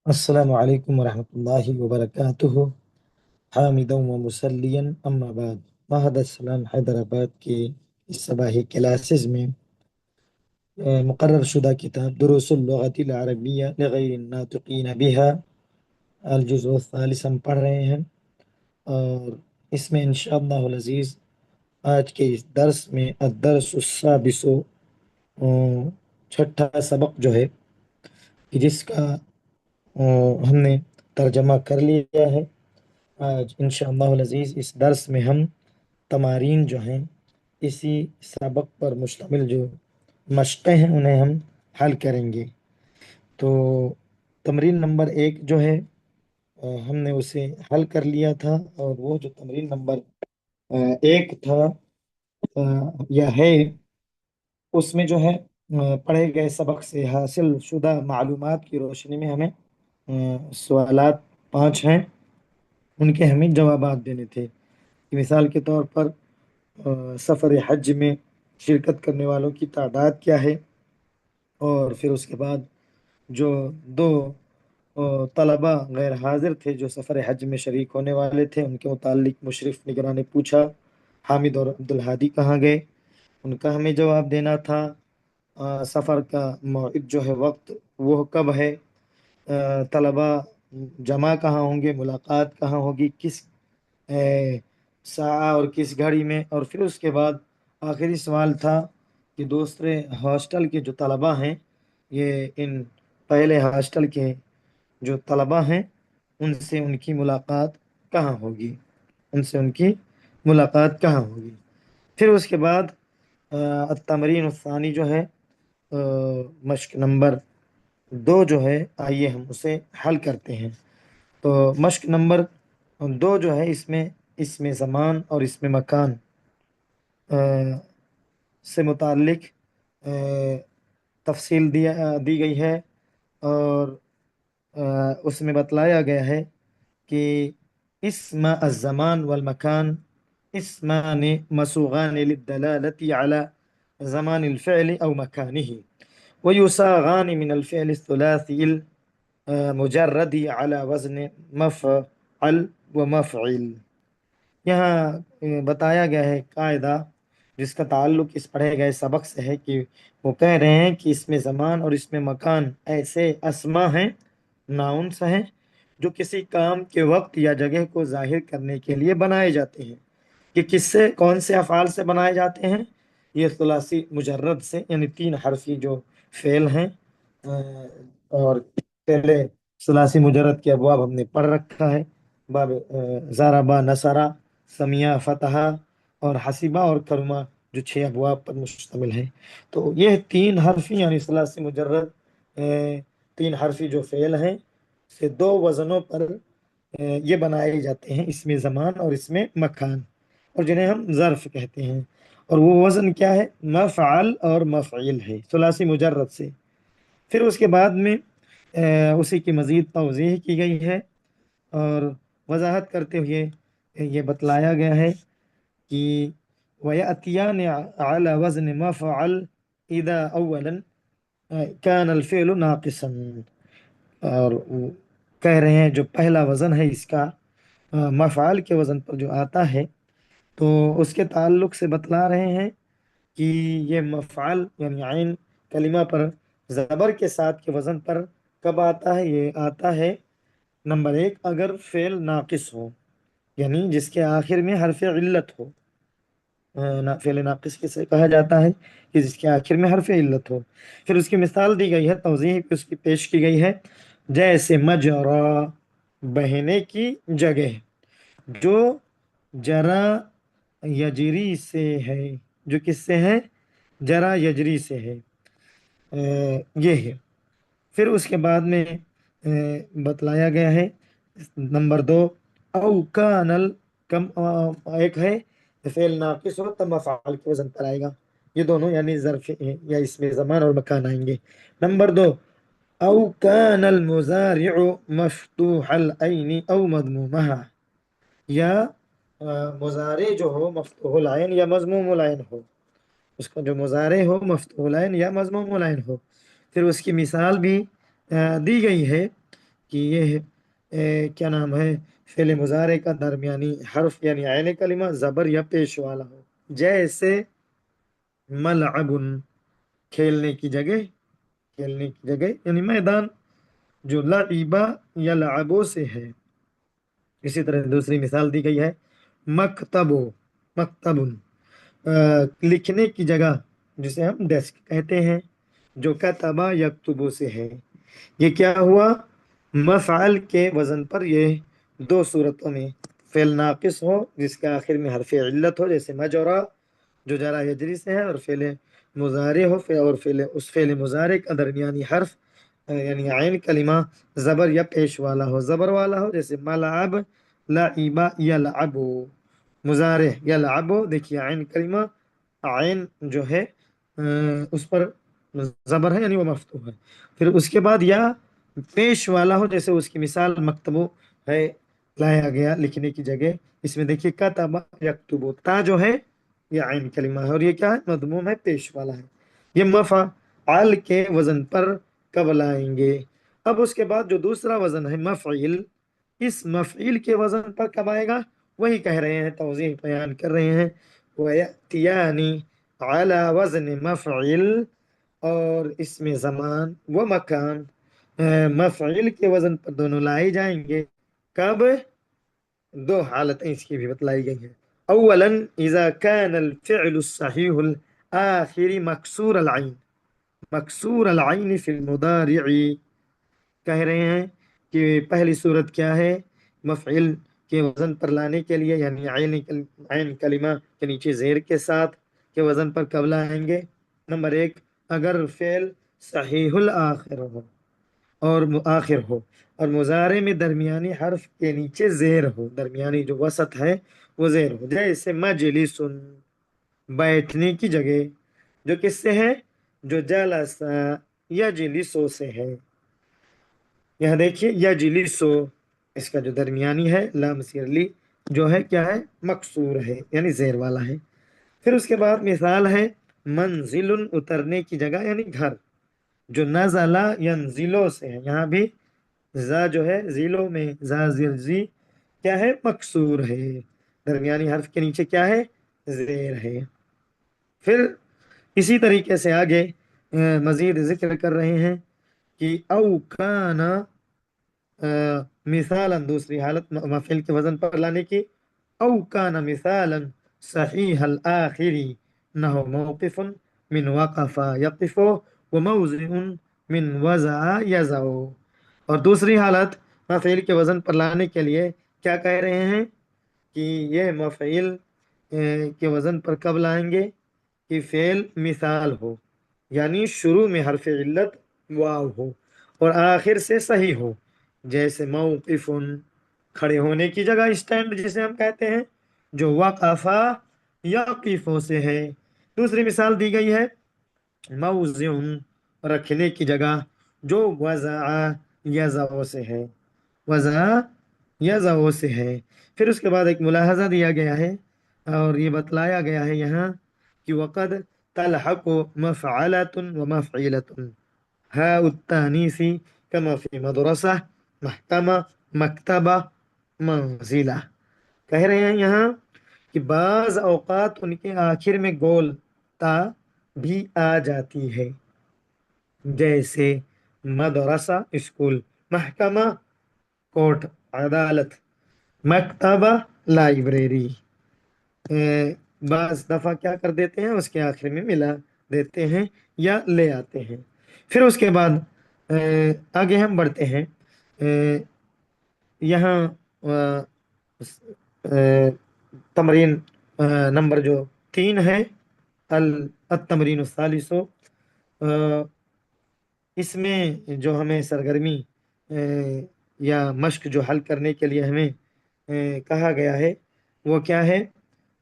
السلام علیکم ورحمۃ اللہ وبرکاتہ۔ حامدا و مسلیا اما بعد۔ معہد السلام حیدرآباد کے اس صباحی کلاسز میں مقرر شدہ کتاب دروس اللغت العربیہ لغیر الناطقین بها الجزء الثالث ہم پڑھ رہے ہیں، اور اس میں انشاءاللہ العزیز آج کے اس درس میں الدرس السادس، چھٹا سبق جو ہے کہ جس کا ہم نے ترجمہ کر لیا ہے۔ آج انشاءاللہ العزیز اس درس میں ہم تمارین جو ہیں، اسی سبق پر مشتمل جو مشقیں ہیں انہیں ہم حل کریں گے۔ تو تمرین نمبر 1 جو ہے ہم نے اسے حل کر لیا تھا، اور وہ جو تمرین نمبر 1 تھا یا ہے، اس میں جو ہے پڑھے گئے سبق سے حاصل شدہ معلومات کی روشنی میں ہمیں سوالات 5 ہیں، ان کے ہمیں جوابات دینے تھے۔ مثال کے طور پر سفر حج میں شرکت کرنے والوں کی تعداد کیا ہے، اور پھر اس کے بعد جو دو طلبہ غیر حاضر تھے جو سفر حج میں شریک ہونے والے تھے، ان کے متعلق مشرف نگراں نے پوچھا حامد اور عبدالہادی کہاں گئے، ان کا ہمیں جواب دینا تھا۔ سفر کا موعد جو ہے، وقت، وہ کب ہے، طلبہ جمع کہاں ہوں گے، ملاقات کہاں ہوگی، کس ساعہ اور کس گھڑی میں، اور پھر اس کے بعد آخری سوال تھا کہ دوسرے ہاسٹل کے جو طلبہ ہیں، یہ ان پہلے ہاسٹل کے جو طلبہ ہیں ان سے ان کی ملاقات کہاں ہوگی، ان سے ان کی ملاقات کہاں ہوگی۔ پھر اس کے بعد التمرین الثانی جو ہے، مشق نمبر 2 جو ہے، آئیے ہم اسے حل کرتے ہیں۔ تو مشق نمبر 2 جو ہے، اس میں زمان اور اس میں مکان سے متعلق تفصیل دی گئی ہے، اور اس میں بتلایا گیا ہے کہ اسم الزمان والمکان اسمان مسوغان للدلالة على زمان الفعل أو مكانه، ويصاغان من الفعل الثلاثي المجرد على وزن مفعل ومفعل۔ یہاں بتایا گیا ہے قاعدہ جس کا تعلق اس پڑھے گئے سبق سے ہے، کہ وہ کہہ رہے ہیں کہ اس میں زمان اور اس میں مکان ایسے اسما ہیں، ناؤنس ہیں، جو کسی کام کے وقت یا جگہ کو ظاہر کرنے کے لیے بنائے جاتے ہیں۔ کہ کس سے، کون سے افعال سے بنائے جاتے ہیں؟ یہ ثلاثی مجرد سے، یعنی 3 حرفی جو فعل ہیں، اور پہلے ثلاثی مجرد کے ابواب ہم نے پڑھ رکھا ہے، باب ضربہ، نصرہ، سمیہ، فتحہ اور حسیبہ اور کرما، جو 6 ابواب پر مشتمل ہے۔ تو یہ 3 حرفی یعنی ثلاثی مجرد 3 حرفی جو فعل ہیں سے 2 وزنوں پر یہ بنائے جاتے ہیں، اس میں زمان اور اس میں مکان، اور جنہیں ہم ظرف کہتے ہیں۔ اور وہ وزن کیا ہے؟ مفعل اور مفعل ہے، ثلاثی مجرد سے۔ پھر اس کے بعد میں اسی کی مزید توضیح کی گئی ہے، اور وضاحت کرتے ہوئے یہ بتلایا گیا ہے کہ وَيَأْتِيَانِ عَلَى وَزْنِ مَفْعَلْ إِذَا أَوَّلًا كَانَ الْفِعْلُ نَاقِصًا، اور وہ کہہ رہے ہیں جو پہلا وزن ہے اس کا مفعال کے وزن پر جو آتا ہے، تو اس کے تعلق سے بتلا رہے ہیں کہ یہ مفعال یعنی عین کلمہ پر زبر کے ساتھ کے وزن پر کب آتا ہے؟ یہ آتا ہے نمبر 1 اگر فعل ناقص ہو، یعنی جس کے آخر میں حرف علت ہو۔ فعل ناقص کسے کہا جاتا ہے؟ کہ جس کے آخر میں حرف علت ہو۔ پھر اس کی مثال دی گئی ہے، توضیح اس کی پیش کی گئی ہے، جیسے مجرا، بہنے کی جگہ، جو جرا یجری سے ہے، جو کس سے ہے؟ جرا یجری سے ہے، یہ ہے۔ پھر اس کے بعد میں بتلایا گیا ہے نمبر 2 او کان کم، ایک ہے فعل ناقص ہو تب مفعول کے وزن پر آئے گا، یہ دونوں یعنی ظرف یا اس میں زمان اور مکان آئیں گے۔ نمبر 2 او کان المزارع مفتوح العین او مضمومها، یا مضارع جو ہو مفتوح العین یا مضموم العین ہو، اس کا جو مضارع ہو مفتوح العین یا مضموم العین ہو۔ پھر اس کی مثال بھی دی گئی ہے کہ یہ کیا نام ہے، فعل مضارع کا درمیانی حرف یعنی عین کلمہ زبر یا پیش والا ہو، جیسے ملعب، کھیلنے کی جگہ، کھیلنے کی جگہ یعنی میدان، جو لعبہ یا لعبوں سے ہے۔ اسی طرح دوسری مثال دی گئی ہے مکتب، مکتب لکھنے کی جگہ جسے ہم ڈیسک کہتے ہیں، جو کتبہ یکتبو سے ہے۔ یہ کیا ہوا؟ مفعل کے وزن پر یہ دو صورتوں میں فعل ناقص ہو جس کے آخر میں حرف علت ہو، جیسے مجرا جو جرا یجری سے ہے، اور فعل مضارع ہو، اور اس فعل مضارع کا درمیانی حرف یعنی عین کلمہ زبر یا پیش والا ہو، زبر والا ہو، جیسے ملعب، لعب، یلعب، مضارع یلعب، دیکھیے عین کلمہ، عین جو ہے اس پر زبر ہے یعنی وہ مفتوح ہے، پھر اس کے بعد یا پیش والا ہو، جیسے اس کی مثال مکتبو ہے، لایا گیا لکھنے کی جگہ، اس میں دیکھیے کتب یکتبو، تا جو ہے یہ عین کلمہ ہے، اور یہ کیا ہے؟ مضموم ہے، پیش والا ہے۔ یہ مفعل کے وزن پر کب لائیں گے؟ اب اس کے بعد جو دوسرا وزن ہے مفعل، اس مفعل کے وزن پر کب آئے گا؟ وہی کہہ رہے ہیں، توضیح بیان کر رہے ہیں، وَيَأْتِيَانِ عَلَى وزن مفعل، اور اس میں زمان و مکان مفعل کے وزن پر دونوں لائے جائیں گے۔ کب؟ دو حالتیں اس کی بھی بتلائی گئی ہیں۔ اولا اذا كان الفعل الصحيح الآخر مکسور العین، مکسور العین فی المضارع، کہہ رہے ہیں کہ پہلی صورت کیا ہے مفعل کے وزن پر لانے کے لیے، یعنی عین کلمہ کے نیچے زیر کے ساتھ کے وزن پر کب لائیں گے؟ نمبر ایک، اگر فعل صحیح الآخر ہو اور آخر ہو، اور مضارع میں درمیانی حرف کے نیچے زیر ہو، درمیانی جو وسط ہے وہ زیر ہو، جیسے مجلس، بیٹھنے کی جگہ، جو کس سے ہے؟ جو جلس یجلسو سے ہے۔ یہاں دیکھیے یجلسو، اس کا جو درمیانی ہے لام سیرلی جو ہے کیا ہے؟ مکسور ہے یعنی زیر والا ہے۔ پھر اس کے بعد مثال ہے منزل، اترنے کی جگہ یعنی گھر، جو نزلہ ینزلو سے ہے، یہاں بھی زا جو ہے زیلو میں زا زیر زی کیا ہے؟ مکسور ہے، درمیانی حرف کے نیچے کیا ہے؟ زیر ہے۔ پھر اسی طریقے سے آگے مزید ذکر کر رہے ہیں کہ او کانا، مثالا دوسری حالت مفعل کے وزن پر لانے کی، او کانا مثالا صحیح الآخری نحو موقف من وقف یقف وموضع من وضع یضع، اور دوسری حالت مفعل کے وزن پر لانے کے لیے کیا کہہ رہے ہیں کہ یہ مفعل کے وزن پر کب لائیں گے؟ کہ فعل مثال ہو، یعنی شروع میں حرف علت واو ہو اور آخر سے صحیح ہو، جیسے موقف، کھڑے ہونے کی جگہ، اسٹینڈ جسے ہم کہتے ہیں، جو وقفا یقفو سے ہے۔ دوسری مثال دی گئی ہے موضع، رکھنے کی جگہ، جو وضع یضع سے ہے، وضع یضع سے ہے۔ پھر اس کے بعد ایک ملاحظہ دیا گیا ہے اور یہ بتلایا گیا ہے یہاں کہ وقد تلحق مفعلۃ ومفعلۃ ہاء التانیث کما فی مدرسہ، محکمہ، مکتبہ، منزلہ، کہہ رہے ہیں یہاں کہ بعض اوقات ان کے آخر میں گول تا بھی آ جاتی ہے، جیسے مدرسہ اسکول، محکمہ کورٹ عدالت، مکتبہ لائبریری، بعض دفعہ کیا کر دیتے ہیں اس کے آخر میں ملا دیتے ہیں یا لے آتے ہیں۔ پھر اس کے بعد آگے ہم بڑھتے ہیں، یہاں تمرین نمبر جو 3 ہے، التمرین الثالث، اس میں جو ہمیں سرگرمی یا مشق جو حل کرنے کے لیے ہمیں کہا گیا ہے وہ کیا ہے؟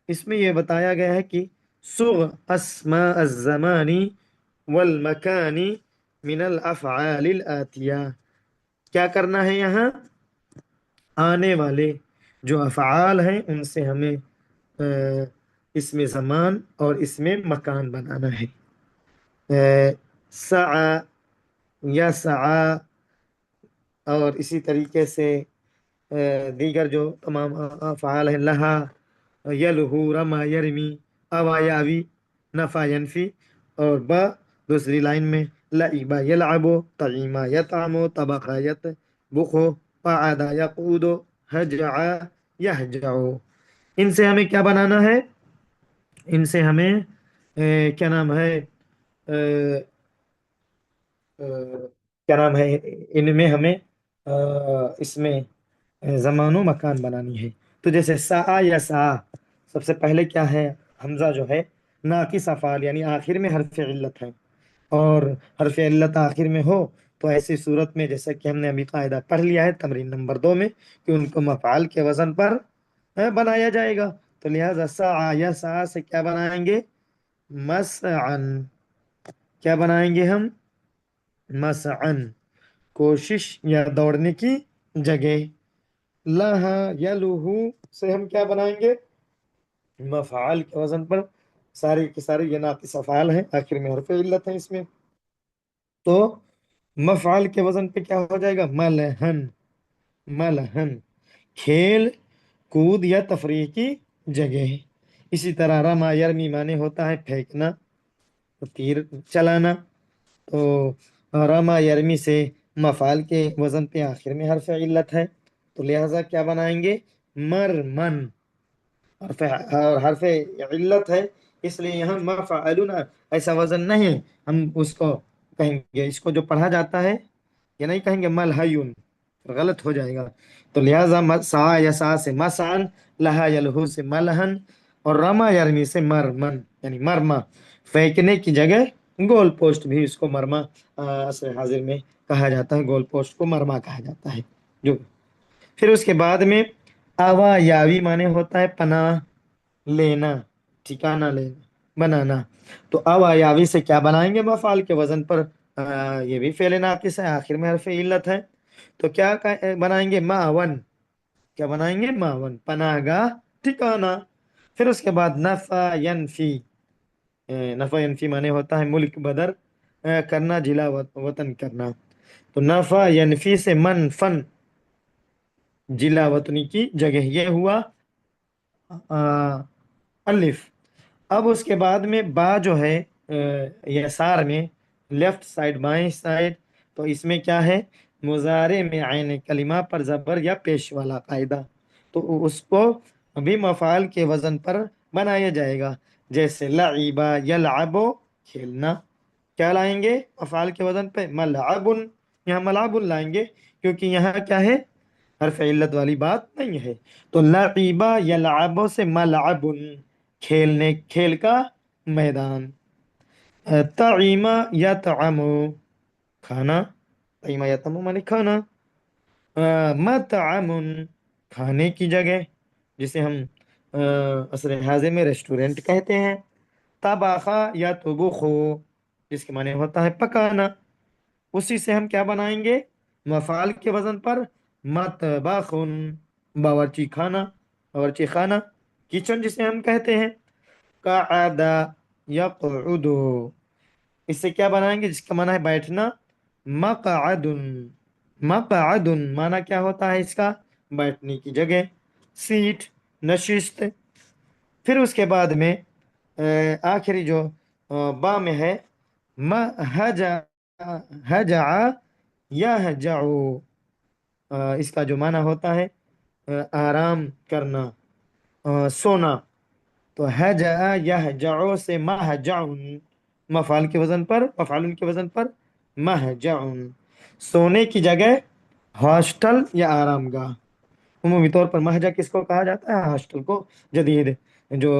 اس میں یہ بتایا گیا ہے کہ صغ اسماء الزمان والمکان من الافعال الاتیہ، کیا کرنا ہے یہاں؟ آنے والے جو افعال ہیں ان سے ہمیں اس میں زمان اور اس میں مکان بنانا ہے۔ سعى، یسعى، اور اسی طریقے سے دیگر جو تمام افعال ہیں، لہا، یلہو، رما، یرمی، اوا، یاوی، نفع، ینفی، اور با دوسری لائن میں لعبا یلعبو، طعیما یطعمو، طبخا یطبخو، قعدا یقعدو، ہجعا یہجعو۔ ان سے ہمیں کیا بنانا ہے؟ ان سے ہمیں کیا نام ہے، آ، کیا نام ہے، ان میں ہمیں اس میں زمان و مکان بنانی ہے۔ تو جیسے سا یا سا، سب سے پہلے کیا ہے؟ حمزہ جو ہے ناقص افعال یعنی آخر میں حرف علت ہے، اور حرف علت آخر میں ہو تو ایسی صورت میں جیسا کہ ہم نے ابھی قاعدہ پڑھ لیا ہے تمرین نمبر 2 میں، کہ ان کو مفعال کے وزن پر بنایا جائے گا۔ تو لہذا سا یا سا سے کیا بنائیں گے؟ مسعن۔ کیا بنائیں گے ہم؟ مسعن، کوشش یا دوڑنے کی جگہ۔ لہا یا لوہو سے ہم کیا بنائیں گے؟ مفعال کے وزن پر، سارے کے سارے یہ ناقص افعال ہیں، آخر میں حرف علت ہے اس میں، تو مفعال کے وزن پہ کیا ہو جائے گا؟ ملہن۔ ملہن، کھیل کود یا تفریح کی جگہ۔ اسی طرح رما یرمی مانے ہوتا ہے پھینکنا، تیر چلانا، تو رما یرمی سے مفعال کے وزن پہ آخر میں حرف علت ہے، تو لہذا کیا بنائیں گے؟ مرمن۔ اور حرف علت ہے اس لیے یہاں مفعلون ایسا وزن نہیں، ہم اس کو کہیں گے، اس کو جو پڑھا جاتا ہے یہ نہیں کہیں گے ملہیون، غلط ہو جائے گا۔ تو لہٰذا سا یا سا سے مسعن، لہا یا لہو سے ملہن، اور رما یرمی سے مرمن یعنی مرما، پھینکنے کی جگہ۔ گول پوسٹ بھی اس کو مرما عصر حاضر میں کہا جاتا ہے، گول پوسٹ کو مرما کہا جاتا ہے جو۔ پھر اس کے بعد میں آوا یاوی مانے ہوتا ہے پناہ لینا، ٹھکانہ لینا، بنانا۔ تو آوا یاوی سے کیا بنائیں گے مفعال کے وزن پر؟ یہ بھی فعل ناقص ہے، آخر میں حرف علت ہے، تو کیا بنائیں گے؟ معاون۔ کیا بنائیں گے؟ معاون، پناہ گاہ، ٹھکانہ۔ پھر اس کے بعد نفع ینفی، نفع ینفی مانے ہوتا ہے ملک بدر کرنا، جلا وطن کرنا۔ تو نفع ینفی سے من فن، جلا وطنی کی جگہ، یہ ہوا الف۔ اب اس کے بعد میں با جو ہے یسار میں، لیفٹ سائڈ، بائیں سائڈ، تو اس میں کیا ہے؟ مضارع میں عین کلمہ پر زبر یا پیش والا قاعدہ، تو اس کو بھی مفعال کے وزن پر بنایا جائے گا، جیسے لعبا یلعبو، کھیلنا۔ کیا لائیں گے مفعال کے وزن پہ؟ ملعبن، یہاں ملعبن لائیں گے کیونکہ یہاں کیا ہے؟ حرف علت والی بات نہیں ہے، تو لعبا یلعبو سے ملعبن، کھیلنے، کھیل کا میدان۔ طعیمہ یطعمو، کھانا، طعیمہ یطعمو مانے کھانا۔ مطعم، کھانے کی جگہ، جسے ہم عصر حاضر میں ریسٹورینٹ کہتے ہیں۔ طبخا یطبخو، جس کے معنی ہوتا ہے پکانا، اسی سے ہم کیا بنائیں گے مفعال کے وزن پر؟ مطبخ، باورچی خانہ، باورچی خانہ، کچن جسے ہم کہتے ہیں۔ قعد یقعد، اس سے کیا بنائیں گے جس کا معنی ہے بیٹھنا؟ مقعد۔ مقعد معنی کیا ہوتا ہے اس کا؟ بیٹھنے کی جگہ، سیٹ، نشست۔ پھر اس کے بعد میں آخری جو با میں ہے ہجع، ہجع یہجع، اس کا جو معنی ہوتا ہے آرام کرنا، سونا، تو ہجع یہجع سے مہجع، مفعال کے وزن پر، مفعول کے وزن پر مہجع، سونے کی جگہ، ہاسٹل یا آرام گاہ۔ عمومی طور پر مہجع کس کو کہا جاتا ہے؟ ہاسٹل کو، جدید جو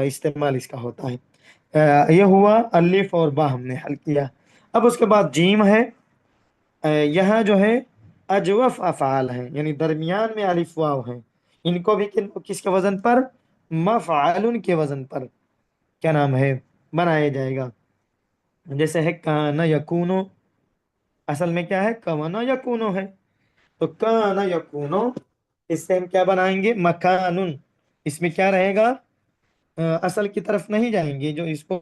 استعمال اس کا ہوتا ہے۔ یہ ہوا الف اور با ہم نے حل کیا۔ اب اس کے بعد جیم ہے، یہاں جو ہے اجوف افعال ہیں یعنی درمیان میں الف واو ہیں، ان کو بھی کس کے وزن پر؟ مفعول کے وزن پر کیا نام ہے بنایا جائے گا، جیسے ہے کان یکونو، اصل میں کیا ہے؟ کون یکونو ہے، تو کان یکونو، اس سے ہم کیا بنائیں گے؟ مکان، اس میں کیا رہے گا؟ اصل کی طرف نہیں جائیں گے، جو اس کو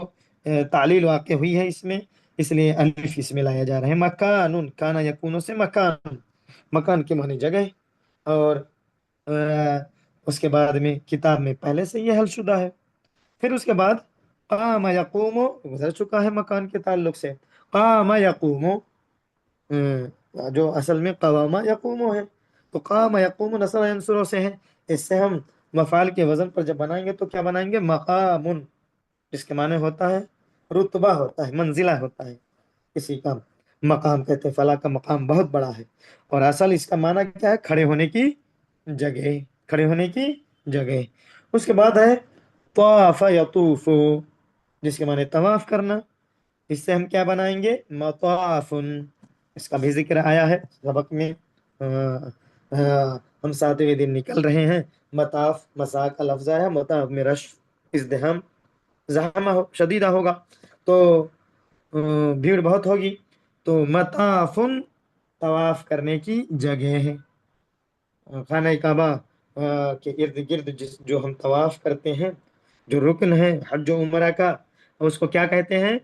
تعلیل واقع ہوئی ہے اس میں، اس لیے الف اس میں لایا جا رہا ہے. مکان کانا یکونو سے مکان، مکان کے معنی جگہ. اور آ، اس کے بعد میں کتاب میں پہلے سے یہ حل شدہ ہے. پھر اس کے بعد قام یقوم گزر چکا ہے مکان کے تعلق سے. قام یقوم جو اصل میں قوام یقوم ہے، تو قام یقوم نصب عنصروں سے ہے. اس سے ہم مفعال کے وزن پر جب بنائیں گے تو کیا بنائیں گے؟ مقام، جس کے معنی ہوتا ہے رتبہ، ہوتا ہے منزلہ، ہوتا ہے کسی کا مقام. کہتے ہیں فلاں کا مقام بہت بڑا ہے. اور اصل اس کا معنی کیا ہے؟ کھڑے ہونے کی جگہ، کھڑے ہونے کی جگہ. اس کے بعد ہے طواف یطوف، جس کے معنی طواف کرنا. اس سے ہم کیا بنائیں گے؟ مطاف. اس کا بھی ذکر آیا ہے سبق میں. آ، ہم 7ویں دن نکل رہے ہیں. مطاف مسا کا لفظ ہے، مطاف میں رش ازدحام زحمہ شدیدہ ہوگا، تو بھیڑ بہت ہوگی. تو مطافن طواف کرنے کی جگہ ہے. خانہ کعبہ کے ارد گرد جو ہم طواف کرتے ہیں، جو رکن ہے حج و عمرہ کا، اس کو کیا کہتے ہیں؟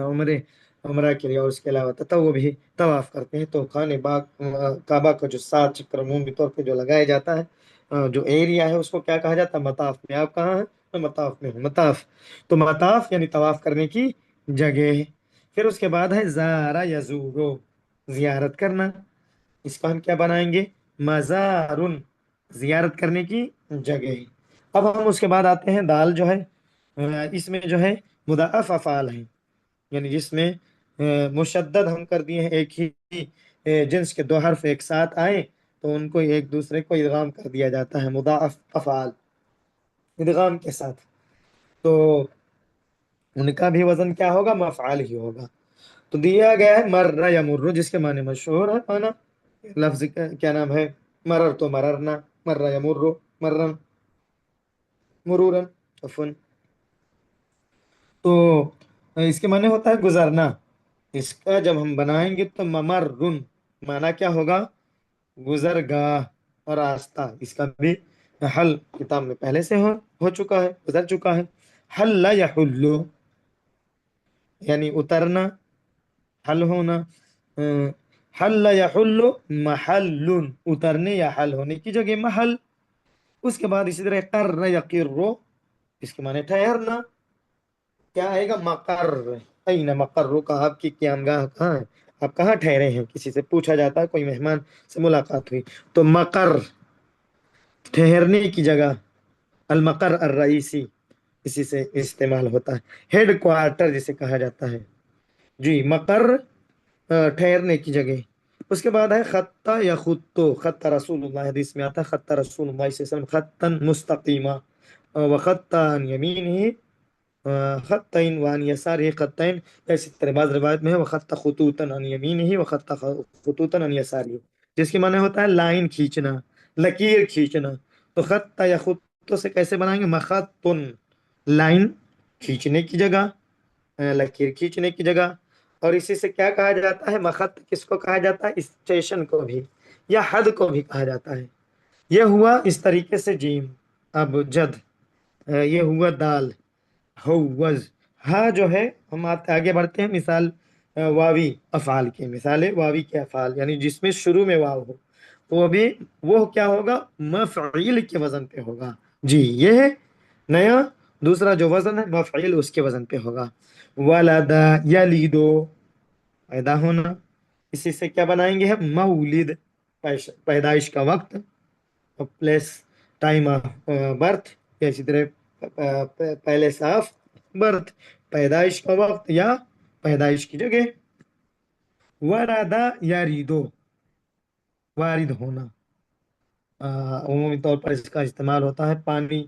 عمرے، عمرہ کے لیے اور اس کے علاوہ تطوع بھی طواف کرتے ہیں. تو خانہ باغ کعبہ کا جو 7 چکر عمومی طور پہ جو لگایا جاتا ہے، جو ایریا ہے، اس کو کیا کہا جاتا ہے؟ مطاف میں. آپ کہاں ہیں؟ میں مطاف میں ہوں. مطاف، تو مطاف یعنی طواف کرنے کی جگہ ہے. پھر اس کے بعد ہے زارا یزورو، زیارت کرنا. اس کو ہم کیا بنائیں گے؟ مزارن، زیارت کرنے کی جگہ. اب ہم اس کے بعد آتے ہیں دال جو ہے، اس میں جو ہے مضاعف افعال ہیں، یعنی جس میں مشدد ہم کر دیے ہیں، ایک ہی جنس کے 2 حرف ایک ساتھ آئے تو ان کو ایک دوسرے کو ادغام کر دیا جاتا ہے، مضاعف افعال ادغام کے ساتھ. تو ان کا بھی وزن کیا ہوگا؟ مفعال ہی ہوگا. تو دیا گیا ہے مر یمر، جس کے معنی مشہور ہے مانا. لفظ کا کیا نام ہے؟ مرر تو مررنا، مر یمر مرن، مرورن عفوا. تو اس کے معنی ہوتا ہے گزرنا. اس کا جب ہم بنائیں گے تو ممرن معنی کیا ہوگا؟ گزر گاہ اور راستہ. اس کا بھی حل کتاب میں پہلے سے ہو چکا ہے، گزر چکا ہے. حل یحل یعنی اترنا، حل ہونا. حل یحل محل، اترنے یا حل ہونے کی جگہ محل. اس کے بعد اسی طرح قر یقر، اس کے معنی ٹھہرنا. کیا آئے گا؟ مقر. این مقر کا، آپ کی قیام گاہ کہاں ہے؟ آپ کہاں ٹھہرے ہیں؟ کسی سے پوچھا جاتا ہے، کوئی مہمان سے ملاقات ہوئی تو مقر، ٹھہرنے کی جگہ. المقر الرئیسی اسی سے استعمال ہوتا ہے. ہیڈ کوارٹر جسے کہا جاتا ہے. جی مقر ٹھہرنے کی جگہ. اس کے بعد ہے خط یا خطو. خط رسول اللہ، حدیث میں آتا ہے خط رسول اللہ صلی اللہ علیہ وسلم خطا مستقیما وخطا عن یمینہ خطین وعن یسارہ خطین. اسی طرح بعض روایت میں ہے وخط خطوطا عن یمینہ وخط خطوطا عن یسارہ، جس کی معنی ہوتا ہے لائن کھینچنا، لکیر کھینچنا. تو خط یا خطو سے کیسے بنائیں گے؟ مخطن، لائن کھینچنے کی جگہ، لکیر کھینچنے کی جگہ. اور اسی سے کیا کہا جاتا ہے؟ مخط کس کو کہا جاتا ہے؟ اسٹیشن کو بھی یا حد کو بھی کہا جاتا ہے. یہ ہوا اس طریقے سے جیم. اب جد، یہ ہوا دال. ہوز، ہاں جو ہے ہم آگے بڑھتے ہیں. مثال واوی افعال کے، مثال واوی کے افعال یعنی جس میں شروع میں واو ہو، وہ بھی وہ کیا ہوگا؟ مفعیل کے وزن پہ ہوگا. جی یہ ہے نیا دوسرا جو وزن ہے مفعیل، اس کے وزن پہ ہوگا. ولد یلیدو، پیدا ہونا. اسی سے کیا بنائیں گے ہم؟ مولد، پیدائش کا وقت، پلیس ٹائم آف برتھ. اسی طرح پہلے صاف برتھ، پیدائش کا وقت یا پیدائش کی جگہ. وردا یریدو، وارد ہونا. عمومی طور پر اس کا استعمال ہوتا ہے پانی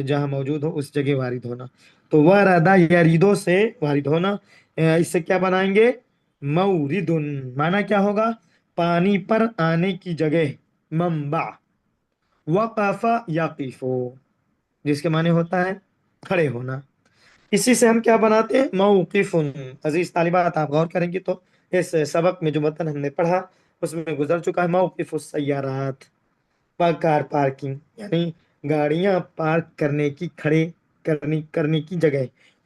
جہاں موجود ہو اس جگہ وارد ہونا. تو وردا یریدو سے وارد ہونا. اس سے کیا بنائیں گے؟ موردن، معنی کیا ہوگا؟ پانی پر آنے کی جگہ، منبع. وقف یقفو، جس کے معنی ہوتا ہے کھڑے ہونا. اسی سے ہم کیا بناتے ہیں؟ موقف. عزیز طالبات آپ غور کریں گے تو اس سبق میں جو متن ہم نے پڑھا اس میں گزر چکا ہے موقف السیارات، کار پارکنگ یعنی گاڑیاں پارک کرنے کی، کھڑے کرنے کی جگہ.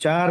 4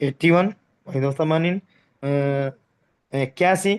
81, 81, 81।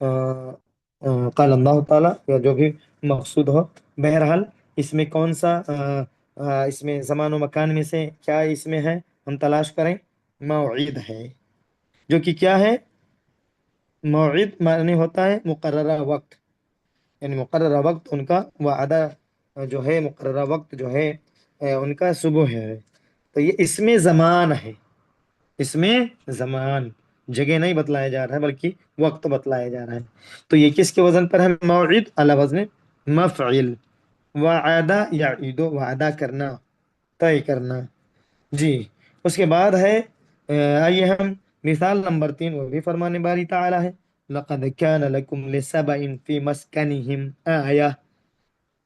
قال اللہ تعالیٰ، یا جو بھی مقصود ہو. بہرحال اس میں کون سا اس میں زمان و مکان میں سے کیا اس میں ہے، ہم تلاش کریں. موعد ہے، جو کہ کیا ہے؟ موعد معنی ہوتا ہے مقررہ وقت، یعنی مقررہ وقت ان کا وعدہ جو ہے، مقررہ وقت جو ہے ان کا صبح ہے. تو یہ اس میں زمان ہے، اس میں زمان، جگہ نہیں بتلایا جا رہا ہے بلکہ وقت بتلایا جا رہا ہے. تو یہ کس کے وزن پر ہے؟ موعد علی وزن مفعل. وعدہ یعید، وعدہ کرنا، طے کرنا. جی. اس کے بعد ہے آئیے ہم مثال نمبر 3، وہ بھی فرمان باری تعالی ہے. لقد كان لكم لسبع في مسكنهم آية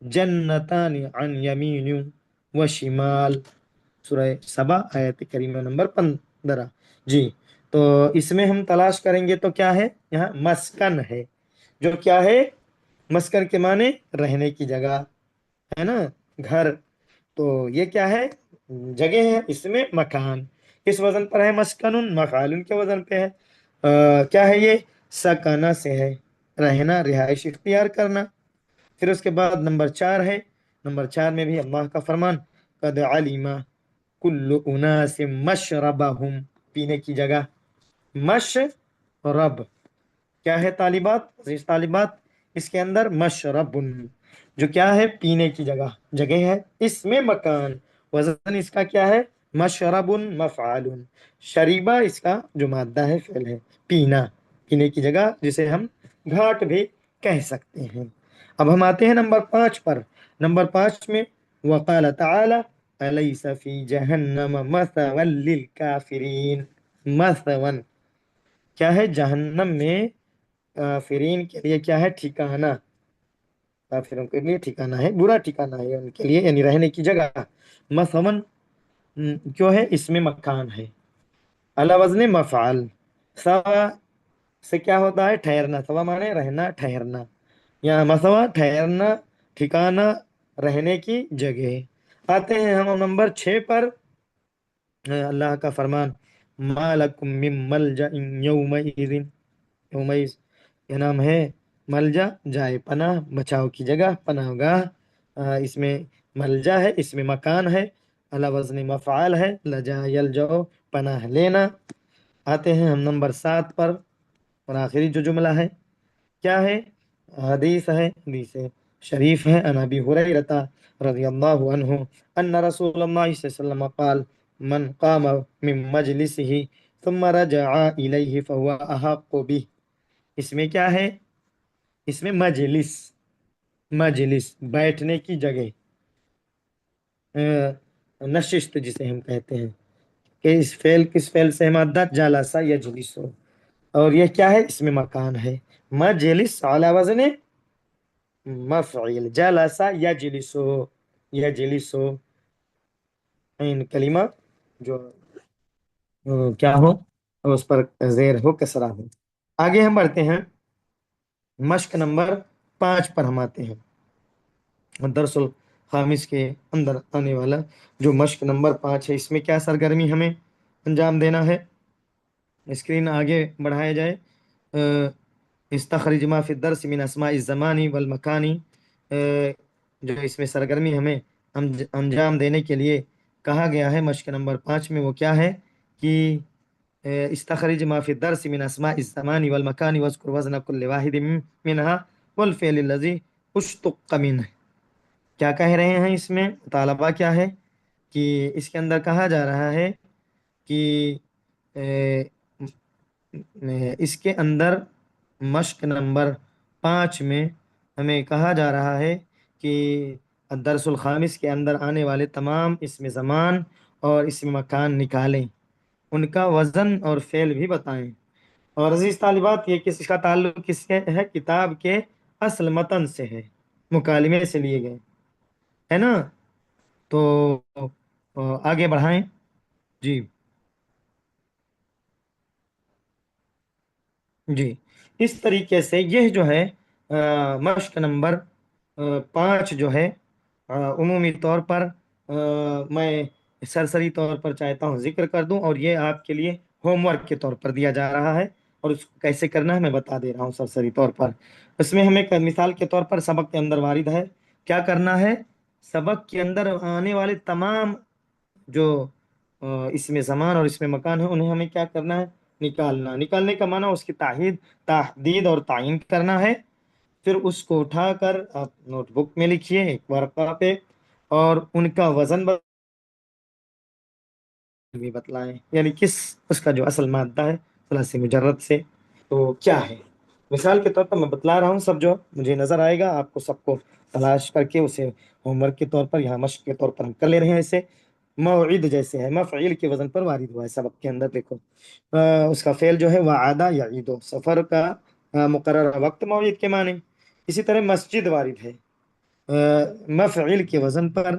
جنتان عن يمين وشمال. سورہ سبا آیت کریمہ نمبر 15. جی. تو اس میں ہم تلاش کریں گے تو کیا ہے؟ یہاں مسکن ہے، جو کیا ہے؟ مسکن کے معنی رہنے کی جگہ، ہے نا، گھر. تو یہ کیا ہے؟ جگہ ہے، اس میں مکان. کس وزن پر ہے؟ مسکن، مفعول کے وزن پہ ہے. کیا ہے یہ؟ سکانہ سے ہے، رہنا، رہائش اختیار کرنا. پھر اس کے بعد نمبر 4 ہے. نمبر 4 میں بھی اللہ کا فرمان، قد علم کل اناس مشربہم، پینے کی جگہ. مشرب کیا ہے طالبات، عزیز طالبات؟ اس کے اندر مشرب، جو کیا ہے؟ پینے کی جگہ، جگہ ہے. اس میں مکان، وزن اس کا کیا ہے؟ مشرب مفعال. شریبہ اس کا جو مادہ ہے، فعل ہے، پینا، پینے کی جگہ، جسے ہم گھاٹ بھی کہہ سکتے ہیں. اب ہم آتے ہیں نمبر 5 پر. نمبر 5 میں وقال تعالی الیس فی جہنم مثوى للکافرین. مثوى کیا ہے؟ جہنم میں کافرین کے لیے کیا ہے؟ ٹھکانہ. کافروں کے لیے ٹھکانہ ہے، برا ٹھکانہ ہے ان کے لیے، یعنی رہنے کی جگہ. مثوًا کیوں ہے؟ اس میں مکان ہے، علی وزن مفعل. سوا سے کیا ہوتا ہے؟ ٹھہرنا. سوا مانے رہنا، ٹھہرنا. یہاں مثوا ٹھہرنا، ٹھکانہ، رہنے کی جگہ. آتے ہیں ہم نمبر 6 پر. اللہ کا فرمان، ما لکم من ملجأ یومئذ. یومئذ یہ نام ہے ملجا، جائے پناہ، بچاؤ کی جگہ، پناہ گاہ. اس میں ملجا ہے، اس میں مکان ہے، علی وزن مفعال ہے. لجا یلجؤ، پناہ لینا. آتے ہیں ہم نمبر 7 پر، اور آخری جو جملہ ہے کیا ہے؟ حدیث ہے، حدیث شریف ہے. ان ابی ہریرہ رضی اللہ عنہ ان رسول اللہ صلی اللہ علیہ وسلم قال من قام من مجلسه ثم رجع الیہ فهو احق به. اس میں کیا ہے؟ اس میں مجلس، مجلس بیٹھنے کی جگہ، نشست جسے ہم کہتے ہیں. کہ اس فعل، کس فعل سے ہے؟ مادہ جلسہ یجلسو. اور یہ کیا ہے؟ اس میں مکان ہے. مجلس علی وزن مفعول، جلسہ یجلسو. یجلسو این کلمہ جو کیا ہو؟ اس پر زیر ہو، کسرہ ہو. آگے ہم بڑھتے ہیں. مشق نمبر 5 پر ہم آتے ہیں. درس الخامس کے اندر آنے والا جو مشق نمبر 5 ہے، اس میں کیا سرگرمی ہمیں انجام دینا ہے؟ اسکرین آگے بڑھایا جائے. استخرج ما فی الدرس من اسماء الزمان والمکانی. جو اس میں سرگرمی ہمیں انجام دینے کے لیے کہا گیا ہے مشق نمبر 5 میں، وہ کیا ہے کہ استخرج ما فی الدرس من اسماء الزمان والمکان واذکر وزن کل واحد منها والفعل الذی اشتق منه. کیا کہہ رہے ہیں اس میں؟ مطالبہ کیا ہے کہ اس کے اندر کہا جا رہا ہے کہ اس کے اندر مشق نمبر 5 میں ہمیں کہا جا رہا ہے کہ الدرس الخامس کے اندر آنے والے تمام اسم زمان اور اسم مکان نکالیں، ان کا وزن اور فعل بھی بتائیں. اور عزیز طالبات، یہ کس کا تعلق کس سے ہے؟ کتاب کے اصل متن سے ہے، مکالمے سے لیے گئے، ہے نا. تو آگے بڑھائیں. جی. جی. اس طریقے سے یہ جو ہے مشق نمبر 5 جو ہے عمومی طور پر میں سرسری طور پر چاہتا ہوں ذکر کر دوں، اور یہ آپ کے لیے ہوم ورک کے طور پر دیا جا رہا ہے. اور اس کو کیسے کرنا ہے میں بتا دے رہا ہوں سرسری طور پر۔ اس میں ہمیں مثال کے طور پر سبق کے اندر وارد ہے کیا کرنا ہے، سبق کے اندر آنے والے تمام جو اس میں زمان اور اس میں مکان ہے انہیں ہمیں کیا کرنا ہے، نکالنا۔ نکالنے کا معنی اس کی تحدید اور تعین کرنا ہے۔ پھر اس کو اٹھا کر آپ نوٹ بک میں لکھیے ایک ورقہ پہ، اور ان کا وزن بھی بتلائیں، یعنی کس اس کا جو اصل مادہ ہے ثلاثی مجرد سے تو کیا ہے۔ مثال کے طور پر میں بتلا رہا ہوں، سب جو مجھے نظر آئے گا آپ کو سب کو تلاش کر کے اسے ہوم ورک کے طور پر یہاں مشق کے طور پر ہم کر لے رہے ہیں۔ اسے موعد جیسے ہے، مفعیل کے وزن پر وارد ہوا ہے سبق کے اندر، دیکھو اس کا فعل جو ہے وعدہ یعیدو، سفر کا مقررہ وقت موعد کے معنی۔ اسی طرح مسجد وارد ہے مفعیل کے وزن پر